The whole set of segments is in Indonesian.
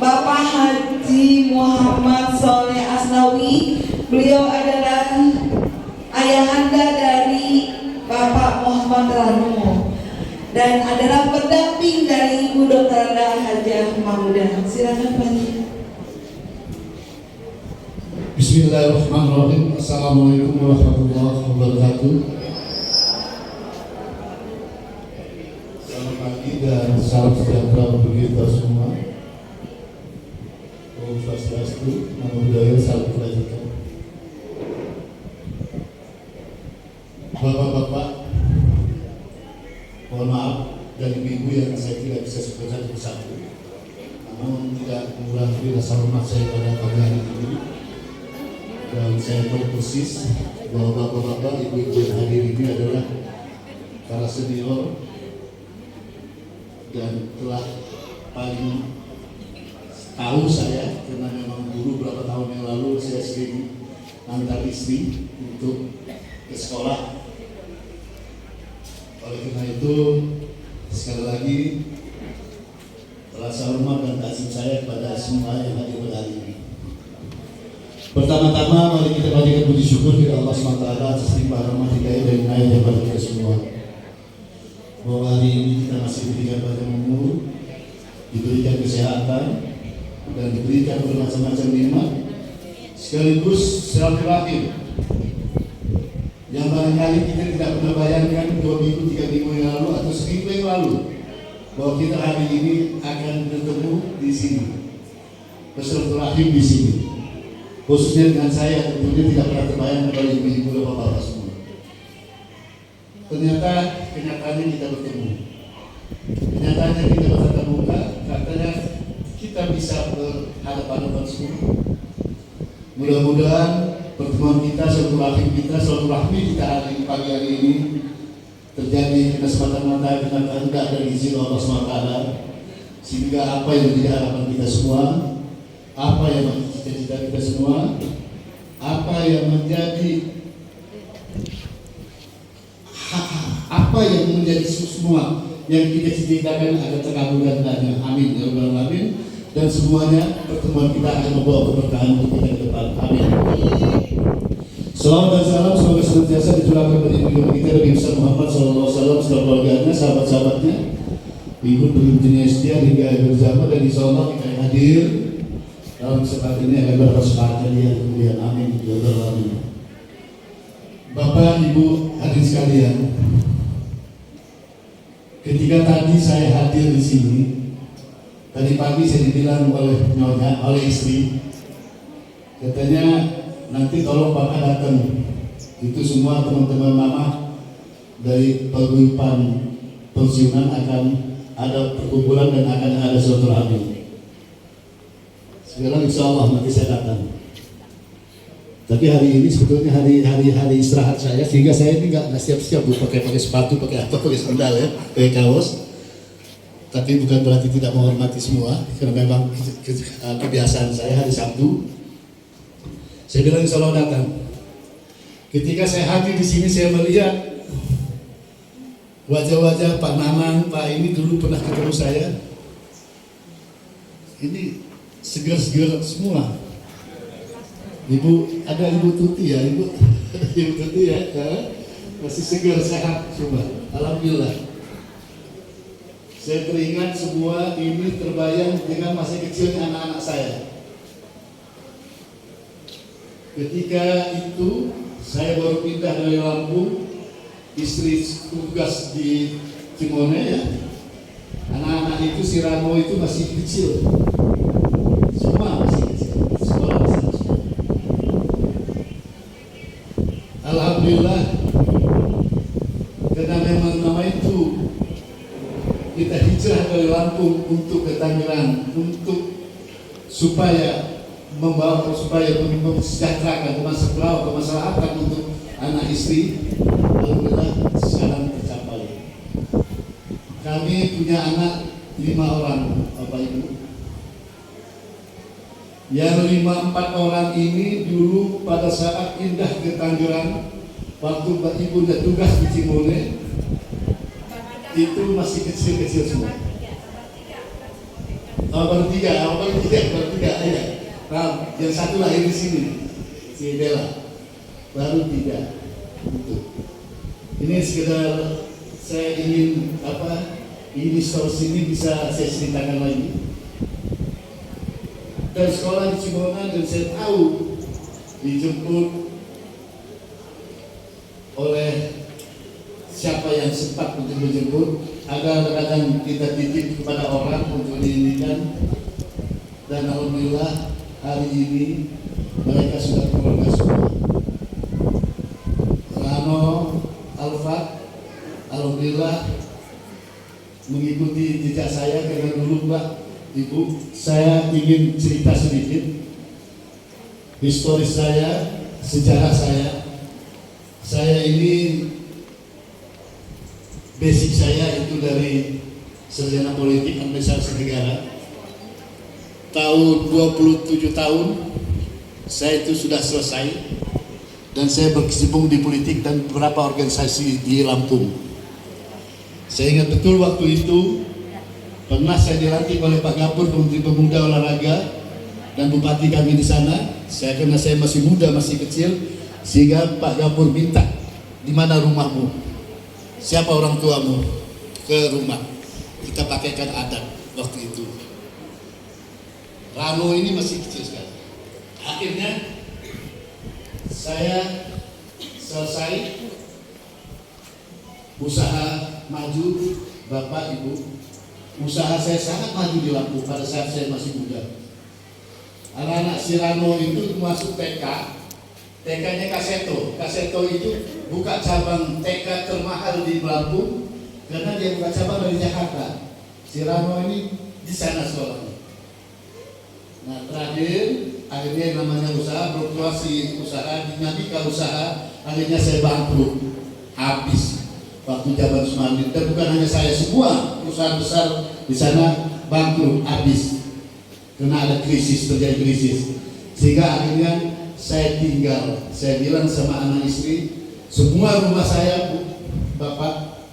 Bapak Haji Muhammad Soleh Asnawi. Beliau adalah ayahanda dari Bapak Muhammad Ranu dan adalah pendamping dari Ibu Dr. Hajah Mahmudah. Silakan Pak Haji. Bismillahirrahmanirrahim. Assalamualaikum warahmatullahi wabarakatuh. Selamat pagi dan salam sejahtera untuk kita semua. Om Swastiastu, Namo Buddhaya, salam kebajikan. Bapak-bapak, mohon maaf dan ibu-ibu yang saya tidak bisa sebutkan satu-satu. Namun tidak mengurangi rasa hormat saya pada pagi hari ini. Dan saya tahu persis bahwa bapak-bapak, ibu-ibu yang hadir ini adalah para senior dan telah paling tahu saya, karena memang dulu berapa tahun yang lalu saya sering antar istri untuk ke sekolah. Oleh karena itu, sekali lagi rasa hormat dan takzim saya kepada semua yang hadir pada hari ini. Pertama-tama mari kita panjatkan puji syukur kepada Allah SWT atas limpah rahmat hidayah dan inayah kepada kita semua. Bahwa hari ini kita masih diberikan panjang umur, diberikan kesehatan, dan diberikan bermacam-macam nikmat, sekaligus silaturahim yang barangkali kita tidak pernah bayangkan 2 minggu, 3 minggu yang lalu atau seminggu yang lalu bahwa kita hari ini akan bertemu di sini, bersilaturahim di sini. Khususnya dengan saya, tentunya tidak pernah terbayang oleh ibu-ibu dan bapak-bapak semua. Ternyata kenyataannya kita bertemu, kenyataannya kita bertatap muka, katanya kita bisa berhadapan-hadapan semua. Mudah-mudahan pertemuan kita, silaturahmi kita hari ini, pagi hari ini terjadi karena semata-mata karena kehendak dan izin Allah SWT, sehingga apa yang menjadi harapan kita semua, apa yang menjadi cita-cita kita semua, apa yang menjadi semua yang kita cita-citakan agar terkabul dan adanya. Amin ya rabbal alamin. Dan semuanya pertemuan kita akan membawa keberkahan untuk kita ke depan. Amin. Salawat dan salam semoga senantiasa dicurahkan kepada ibu kita Nabi Muhammad SAW, serta keluarganya, sahabat-sahabatnya, ibu pemimpinnya setia hingga akhir zaman, dan insya Allah kita yang hadir dalam kesempatan ini akan berkesempatan yang kemudian. Amin ya rabbal alamin. Bapak, Ibu, hadirin sekalian, ketika tadi saya hadir di sini, tadi pagi saya dibilang oleh nyonya, oleh istri, katanya nanti tolong Bapak datang, itu semua teman-teman mama dari paguyuban pensiunan akan ada perkumpulan dan akan ada silaturahmi. Sekarang insya Allah nanti saya datang. Tapi hari ini sebetulnya hari istirahat saya, sehingga saya ini nggak siap-siap pakai sepatu, pakai sandal ya, pakai kaos. Tapi bukan berarti tidak menghormati semua, karena memang kebiasaan saya hari Sabtu. Saya bilang insya Allah datang. Ketika saya hadir di sini, saya melihat wajah-wajah Pak Nanang, Pak ini dulu pernah ketemu saya. Ini segar-segar semua. Ibu, ada Ibu Tuti ya, Ibu Tuti ya, masih segar, sehat semua. Alhamdulillah. Saya teringat semua ini terbayang dengan masa kecilnya anak-anak saya. Ketika itu saya baru pindah dari Lampung, istri tugas di Cimone ya. Anak-anak itu si Ramo itu masih kecil, semua masih kecil, sekolah masih kecil. Alhamdulillah, karena memang nama itu kita hijrah dari Lampung untuk ke Tangerang untuk supaya mensejahterakan kemaslahatan untuk anak istri. Alhamdulillah sekarang tercapai. Kami punya anak 5 orang, Bapak Ibu. Yang 4 orang ini dulu pada saat pindah ke Tangerang, waktu Mbak Ibu tugas di Cimone, itu masih kecil-kecil semua. baru tiga ya. Nah, yang satu lahir di sini, si Bella, baru 3. Gitu. Ini sekedar saya ingin ini source ini bisa saya ceritakan lagi. Dan sekolah di Cibonan, dan saya tahu dijemput oleh siapa yang sempat untuk menjemput, agar kadang kita titip kepada orang untuk diindikan. Dan alhamdulillah hari ini mereka sudah keluarga semua. Rano, Alfat, alhamdulillah mengikuti jejak saya, karena dulu Mbak Ibu, saya ingin cerita sedikit historis saya, sejarah saya. Saya ini basic saya itu dari sarjana politik administrasi negara. Tahun 27 tahun saya itu sudah selesai, dan saya berkecimpung di politik dan beberapa organisasi di Lampung. Saya ingat betul waktu itu pernah saya dilantik oleh Pak Gapur, Menteri Pemuda Olahraga, dan Bupati kami di sana. Karena saya masih muda, masih kecil, sehingga Pak Gapur minta, di mana rumahmu? Siapa orang tuamu? Ke rumah. Kita pakaikan adat waktu itu. Rano ini masih kecil sekali. Akhirnya saya selesai usaha maju, Bapak Ibu. Usaha saya sangat maju di Lampung pada saat saya masih muda. Anak-anak si Rano itu masuk TK, TK-nya Kaseto. Kaseto itu buka cabang TK termahal di Lampung, karena dia buka cabang dari Jakarta. Si Rano ini di sana sekolahnya. Nah, terakhir akhirnya namanya usaha, fluktuasi usaha, dinamika usaha, akhirnya saya bangkrut habis waktu zaman Sumardi. Dan bukan hanya saya, semua perusahaan besar di sana bangkrut habis karena ada krisis, terjadi krisis. Sehingga akhirnya saya tinggal. Saya bilang sama anak istri, semua rumah saya, Bapak,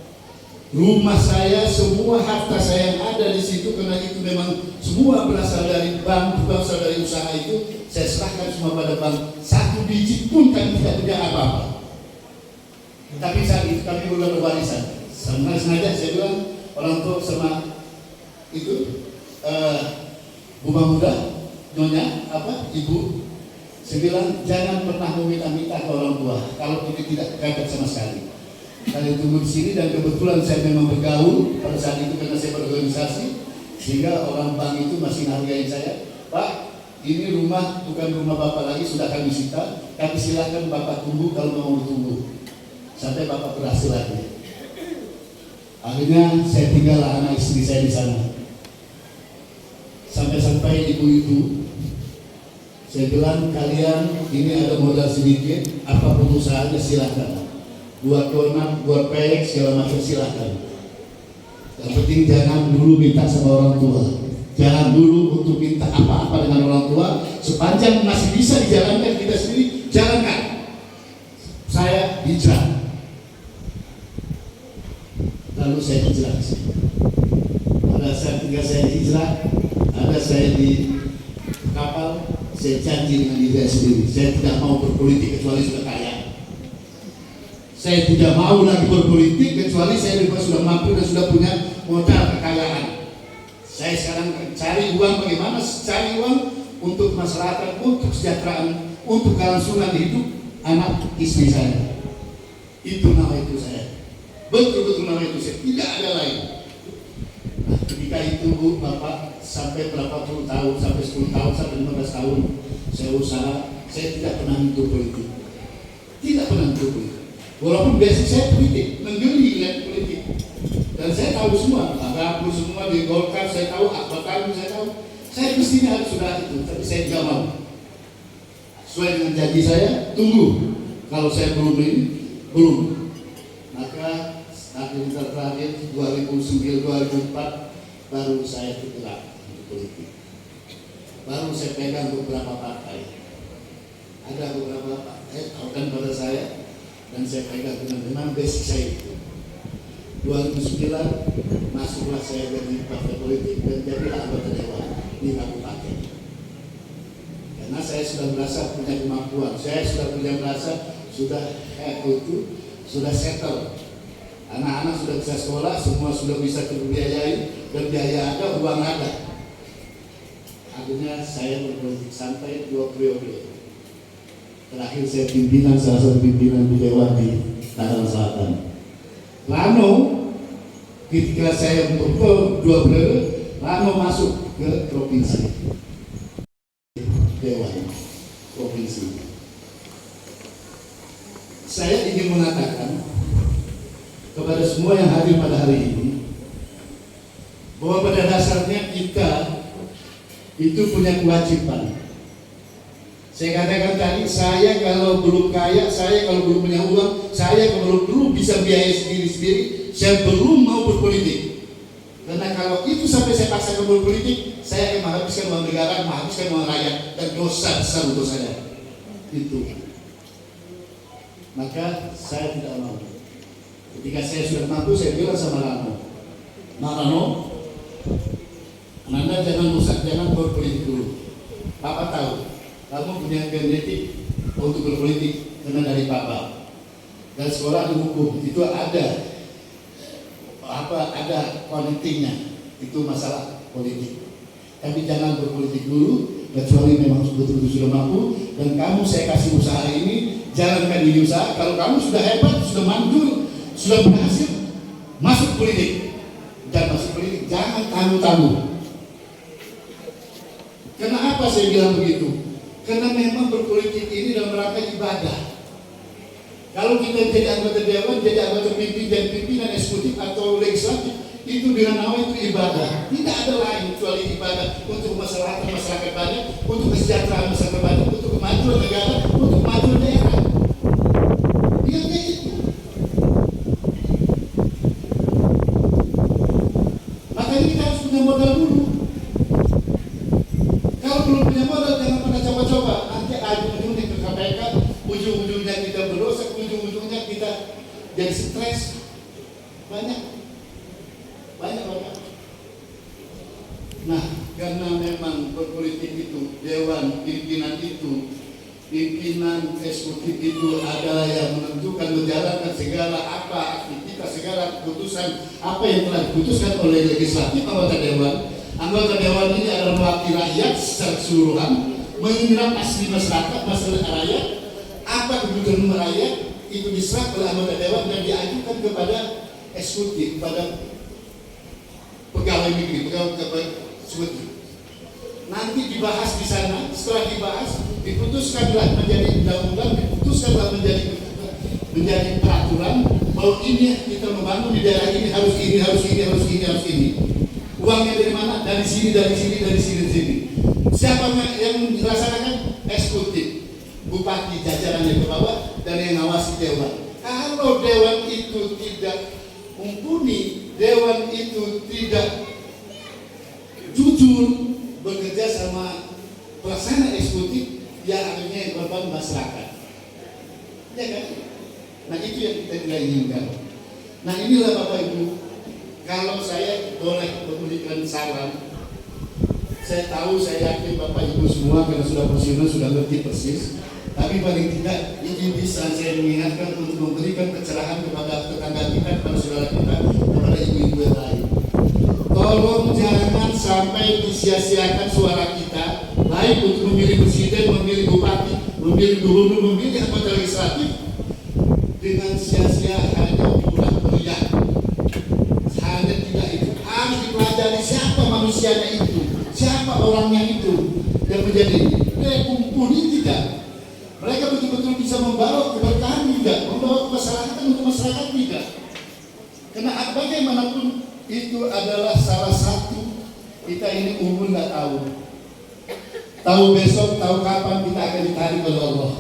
rumah saya, semua harta saya yang ada di situ, karena itu memang semua berasal dari bank, berasal dari usaha itu, saya serahkan semua pada bank. Satu biji pun kami tidak punya apa-apa. Tapi saat itu kami belum berwarisan. Sengaja saya bilang orang tua sama itu Buma Muda, Nyonya, Ibu, saya bilang jangan pernah meminta-minta ke orang tua kalau kita tidak kepepet sama sekali. Kalian tunggu di sini, dan kebetulan saya memang bergaul pada saat itu karena saya berorganisasi, sehingga orang bank itu masih menghargai saya. Pak, ini rumah bukan rumah Bapak lagi, sudah kami sita, tapi silakan Bapak tunggu kalau mau tunggu sampai Bapak berhasil lagi. Akhirnya saya tinggal anak istri saya di sana. Sampai ibu itu, saya bilang kalian ini ada modal sedikit, apapun usahanya silakan. Buat donat, buat peyek, segala macam silakan. Yang penting jangan dulu minta sama orang tua. Jangan dulu untuk minta apa-apa dengan orang tua. Sepanjang masih bisa dijalankan kita sendiri, jalankan. Saya hijrah. Lalu saya hijrah ke sini. Pada saat tinggal saya hijrah, ada saya di kapal, saya janji dengan diri saya sendiri, saya tidak mau berpolitik kecuali sudah kaya. Saya tidak mau lagi berpolitik kecuali saya sudah mampu dan sudah punya modal kekayaan. Saya sekarang cari uang, bagaimana cari uang untuk masyarakat, untuk kesejahteraan, untuk kelangsungan hidup anak istri saya. Itu nama itu saya. Betul-betul nama itu saya, tidak ada lain. Nah, ketika itu Bu, Bapak, sampai berapa puluh tahun, sampai 10 tahun, sampai 15 tahun saya usaha, saya tidak pernah menyentuh politik. Tidak pernah menyentuh politik. Walaupun basic saya politik, menggeli lihat politik. Dan saya tahu semua, Agapur semua di Golkar, saya tahu, Akbar Tanjung saya tahu. Saya mestinya harus sudah itu, tapi saya tidak mau. Sesuai dengan janji saya, tunggu. Kalau saya belum ini, belum. Maka akhirnya terakhir 2009-2004 baru saya bergerak di politik. Baru saya pegang beberapa partai. Ada beberapa partai tahukan pada saya, dan saya pegang dengan basic saya itu. 2009 masuklah saya dari partai politik dan jadilah anggota dewan di kabupaten. Karena saya sudah merasa punya kemampuan, saya sudah merasa sudah settle. Anak-anak sudah bisa sekolah, semua sudah bisa terbiayai, dan biaya ada, uang ada. Akhirnya saya berpolitik sampai 2 periode. Terakhir saya pimpinan salah satu pimpinan di Dewan di Tangerang Selatan. Rano, ketika saya untuk 2 periode, Rano masuk ke provinsi. Dewan provinsi. Saya ingin mengatakan kepada semua yang hadir pada hari ini bahwa pada dasarnya kita itu punya kewajiban. Saya katakan tadi, saya kalau belum kaya, saya kalau belum punya uang, saya kalau belum bisa biaya sendiri-sendiri, saya belum mau berpolitik. Karena kalau itu sampai saya paksa berpolitik, saya akan menghabiskan uang negara, menghabiskan uang rakyat, dan dosa besar untuk saya. Itu. Maka saya tidak mau. Ketika saya sudah mampu, saya bilang sama Rano, Rano, Anda jangan rusak, jangan berpolitik dulu. Papa tahu, kamu punya genetik untuk berpolitik karena dari Papa. Dan sekolah di hukum itu ada connectingnya, itu masalah politik. Tapi jangan berpolitik dulu, kecuali memang betul-betul sudah mampu. Dan kamu saya kasih usaha ini, jalankan ini usaha. Kalau kamu sudah hebat, sudah manjur, sudah berhasil, masuk politik. Dan masuk politik, jangan tangguh-tangguh. Kenapa saya bilang begitu? Karena memang berpolitik ini dalam rangka ibadah. Kalau kita jadi anggota dewan, jadi anggota pimpinan eksekutif atau legislatif, itu dengan nama itu ibadah. Tidak ada lain kecuali ibadah untuk masyarakat banyak, untuk kesejahteraan masyarakat banyak, untuk kemajuan negara, untuk kemajuan daerah. Dia kayak itu. Makanya kita harus punya modal dulu. Kalau belum punya modal, jangan pernah coba-coba. Nanti ujung-ujungnya ke KPK, ujung-ujungnya kita berdosa, ujung-ujungnya kita jadi stres. Banyak. Nah, karena memang berpolitik itu, dewan pimpinan itu, pimpinan eksekutif itu adalah yang menentukan, menjalankan segala aktivitas, segala keputusan apa yang telah diputuskan oleh legislatif anggota dewan. Anggota dewan ini adalah mewakili rakyat secara keseluruhan, menyerap asli masyarakat, masalah rakyat, apa kebutuhan rakyat itu diserap oleh anggota dewan dan diajukan kepada eksekutif, kepada pegawai negeri, pegawai eksekutif. Nanti dibahas di sana, setelah dibahas, diputuskanlah menjadi undang-undang, diputuskanlah menjadi peraturan bahwa ini kita membangun di daerah ini harus ini. Uangnya dari mana? Dari sini. Siapa yang melaksanakan? Eksekutif, bupati, jajarannya ke bawah, dan yang ngawasi dewan. Kalau dewan itu tidak mumpuni, dewan itu tidak jujur bekerja sama pelaksana eksekutif, ya akhirnya yang korban masyarakat. Ya kan? Nah itu yang kita tidak inginkan. Nah inilah Bapak Ibu, kalau saya boleh memberikan saran, saya tahu, saya yakin Bapak Ibu semua karena sudah pensiunan sudah ngerti persis. Tapi paling tidak ini bisa saya mengingatkan untuk memberikan pencerahan kepada tetangga kita, kepada saudara kita, kepada ibu-ibu yang lain. Tolong jangan sampai disia-siakan suara kita, baik untuk memilih presiden, memilih bupati, memilih gubernur, memilih anggota legislatif dengan sia-sia hanya ulah meriah. Hanya tidak itu, harus dipelajari siapa manusianya itu, siapa orangnya itu yang menjadi mumpuni tidak. Mereka betul-betul bisa membawa keberkahan tidak, membawa kemaslahatan untuk masyarakat tidak. Karena bagaimanapun itu adalah salah satu, kita ini umur nggak tahu besok, tahu kapan kita akan ditarik oleh Allah.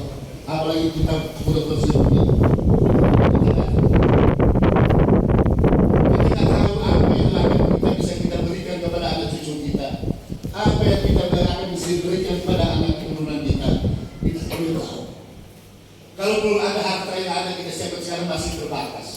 Apalagi kita sudah bersyukur. Kita tahu apa yang akan bisa kita berikan kepada anak cucu kita, apa yang kita akan bisa berikan kepada anak keturunan kita. Kita perlu tahu. Kalau belum ada harta yang ada kita siapkan sekarang masih terbatas.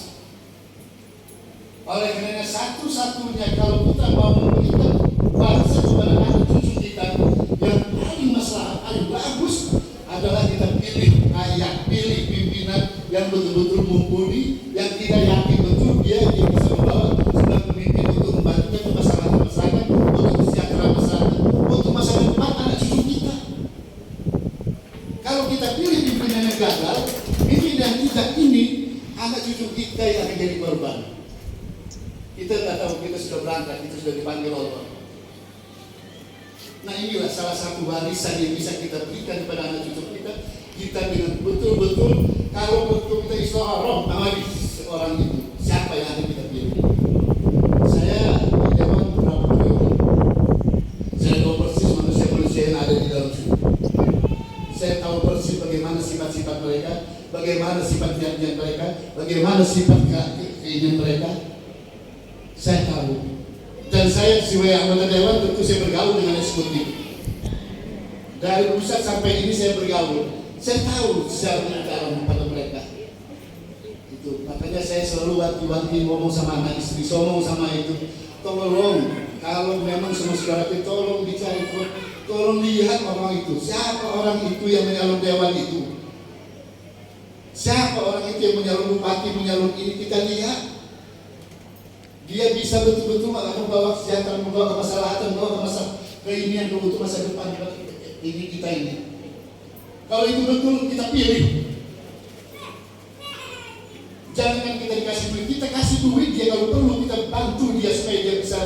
Oleh karena satu-satunya kalau kita mau memberikan bangsa kepada anak cucu kita yang paling maslahat, paling bagus adalah kita pilih ayah, pilih pimpinan yang betul-betul mumpuni, yang kita yakin betul dia bisa membawa sebagai pemimpin untuk membantu ke masyarakat, untuk kesejahteraan masyarakat, untuk masa depan anak cucu kita. Kalau kita pilih pimpinan yang gagal, pimpinan kita ini anak cucu kita yang akan jadi korban. Kita nggak tahu, kita sudah berangkat, kita sudah dipanggil Allah. Nah inilah salah satu warisan yang bisa kita berikan kepada anak cucu kita. Kita dengan betul-betul, kalau betul kita isyarat awali seorang itu, siapa yang akan kita pilih. Saya di Dewan beberapa periode, saya tahu persis manusia-manusia yang ada di dalam sini. Saya tahu persis bagaimana sifat-sifat mereka, bagaimana sifat niat-niat mereka, bagaimana sifat keinginan mereka. Saya tahu. Dan saya sebagai anggota Dewan tentu saya bergaul dengan eksekutif. Dari pusat sampai ini saya bergaul. Saya tahu secara dalam pada mereka. Itu makanya saya selalu wanti-wanti ngomong sama anak istri, ngomong sama itu. Tolong, kalau memang semua saudara kita tolong dicari, tolong lihat orang itu. Siapa orang itu yang menyalon Dewan itu? Siapa orang itu yang menyalon bupati, menyalon ini? Kita lihat. Dia bisa betul-betul membawa kesejahteraan, membawa kemaslahatan, membawa keinian untuk masa depan ini kita ini. Kalau itu betul kita pilih. Jangan kita dikasih duit, kita kasih duit dia kalau perlu kita bantu dia supaya dia bisa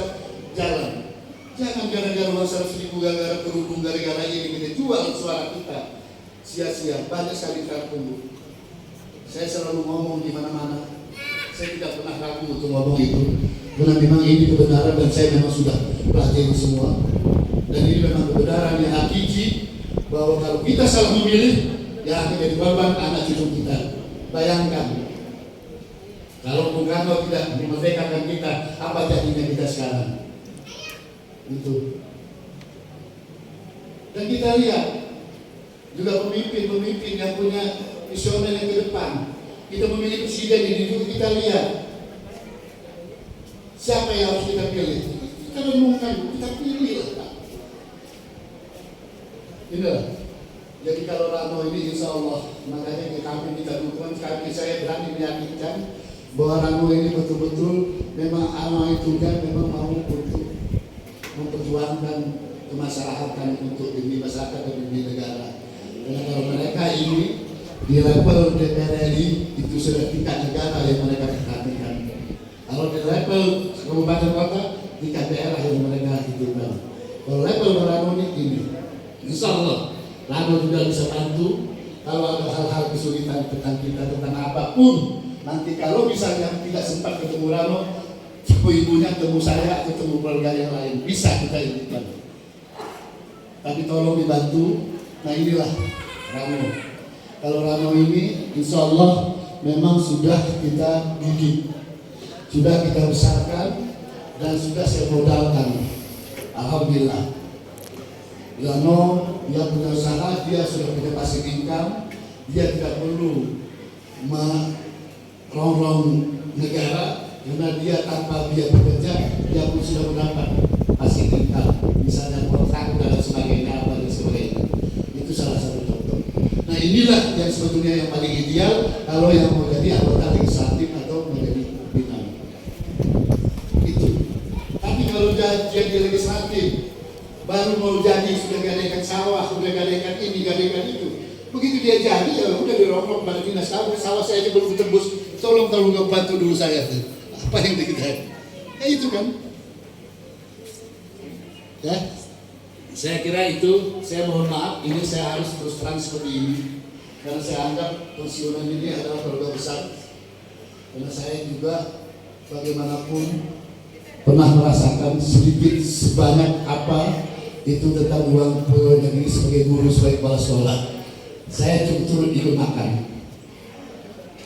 jalan. Jangan gara-gara uang 100.000, gara-gara kerudung, gara-gara ini kita jual suara kita sia-sia. Banyak sekali kita tunggu. Saya selalu ngomong di mana-mana. Saya tidak pernah ragu untuk ngomong itu. Karena memang ini kebenaran dan saya memang sudah pelajari semua. Dan ini memang kebenaran yang hakiki bahwa kalau kita salah memilih, ya akan jadi korban anak cucu kita. Bayangkan, kalau Bung Karno tidak memerdekakan kita, apa jadinya kita sekarang? Itu. Dan kita lihat juga pemimpin-pemimpin yang punya visioner yang ke depan. Kita memilih presiden ini juga kita lihat siapa yang harus kita pilih. Kita renungkan, kita pilih lah. Inilah. Jadi kalau Rano ini insya Allah, makanya kami minta dukungan, kami saya berani meyakinkan bahwa Rano ini betul-betul memang amal itu kan memang mau untuk memperjuangkan kemasyarakatan untuk demi masyarakat dan demi negara. Karena kalau mereka ini di level DPR RI itu sudah tingkat negara yang mereka perhatikan. Kalau di level kabupaten kota tingkat daerah yang mereka hitungkan. Kalau level Rano ini, insya Allah Rano juga bisa bantu kalau ada hal-hal kesulitan tentang kita, tentang apapun. Nanti kalau misalnya tidak sempat ketemu Rano, ibunya ketemu saya, ketemu keluarga yang lain, bisa kita inginkan. Tapi tolong dibantu. Nah inilah Rano. Kalau Rano ini insya Allah memang sudah kita didik, sudah kita besarkan dan sudah saya modalkan. Alhamdulillah. Rano dia punya usaha, dia sudah punya passive income, dia tidak perlu merongrong negara karena dia tanpa dia bekerja dia pun sudah mendapat passive income, misalnya kontrak dan sebagainya dan sebagainya. Itu salah satu contoh. Nah inilah yang sebetulnya yang paling ideal kalau yang mau jadi anggota legislatif atau menjadi pimpinan. Itu. Tapi kalau jadi legislatif baru mau jadi sudah gadaikan sawah, sudah gadaikan ini, gadaikan itu. Begitu dia jadi ya udah dirongrong pada dinas sawah saya aja belum tembus. Tolong nggak bantu dulu saya. Apa yang kita? Ya itu kan. Ya. Saya kira itu, saya mohon maaf, ini saya harus terus terang seperti ini. Karena saya anggap pensiunan ini adalah keluarga besar. Karena saya juga bagaimanapun pernah merasakan sedikit sebanyak apa itu tentang uang pegawai negeri sebagai guru, sebagai kepala sekolah. Saya cukup turut ikut makan.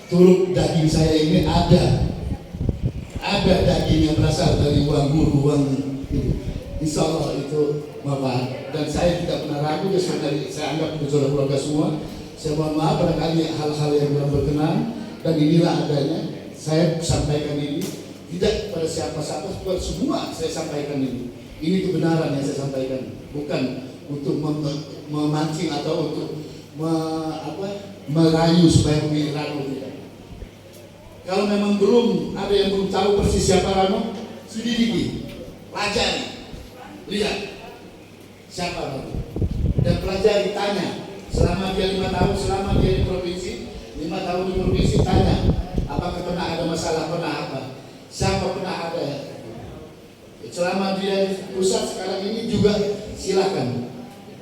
Turut daging saya ini ada daging yang berasal dari uang guru, uang itu. Insya Allah itu maaf, dan saya tidak pernah ragu. Saya anggap itu saudara keluarga semua. Saya mohon maaf barangkali hal-hal yang kurang berkenan, dan inilah adanya. Saya sampaikan ini tidak pada siapa-siapa, buat semua saya sampaikan ini. Ini kebenaran yang saya sampaikan, bukan untuk memancing atau untuk merayu supaya memilih Rano, tidak. Kalau memang ada yang belum tahu persis siapa Rano, selidiki, pelajari, lihat siapa Rano, dan pelajari, tanya. Selama dia 5 tahun, selama dia di provinsi, 5 tahun di provinsi, tanya apakah pernah ada masalah, pernah apa, siapa pernah ada. Selama dia di pusat sekarang ini juga silakan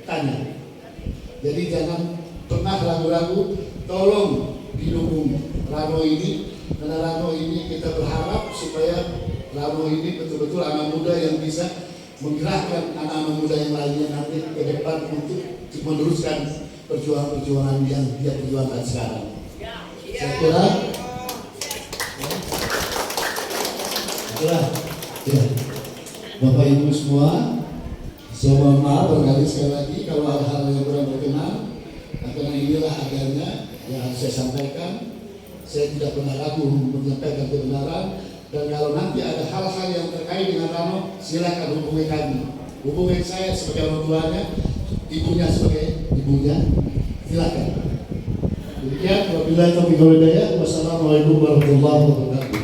tanya. Jadi jangan pernah ragu-ragu, tolong didukung Rano ini, karena Rano ini kita berharap supaya Rano ini betul-betul anak muda yang bisa menggerakkan anak-anak muda yang lainnya nanti ke depan untuk meneruskan perjuangan-perjuangan yang dia perjuangkan sekarang. Saya kira ya, Bapak Ibu semua, saya mohon maaf barangkali sekali lagi kalau ada hal yang kurang berkenan, karena inilah adanya yang harus saya sampaikan. Saya tidak pernah ragu menyampaikan kebenaran, dan kalau nanti ada hal-hal yang terkait dengan Rano, silakan hubungi kami. Hubungi saya sebagai orang tuanya, ibunya sebagai ibunya, silakan. Demikian, wabillahi taufiq wal hidayah. Wassalamualaikum warahmatullahi wabarakatuh.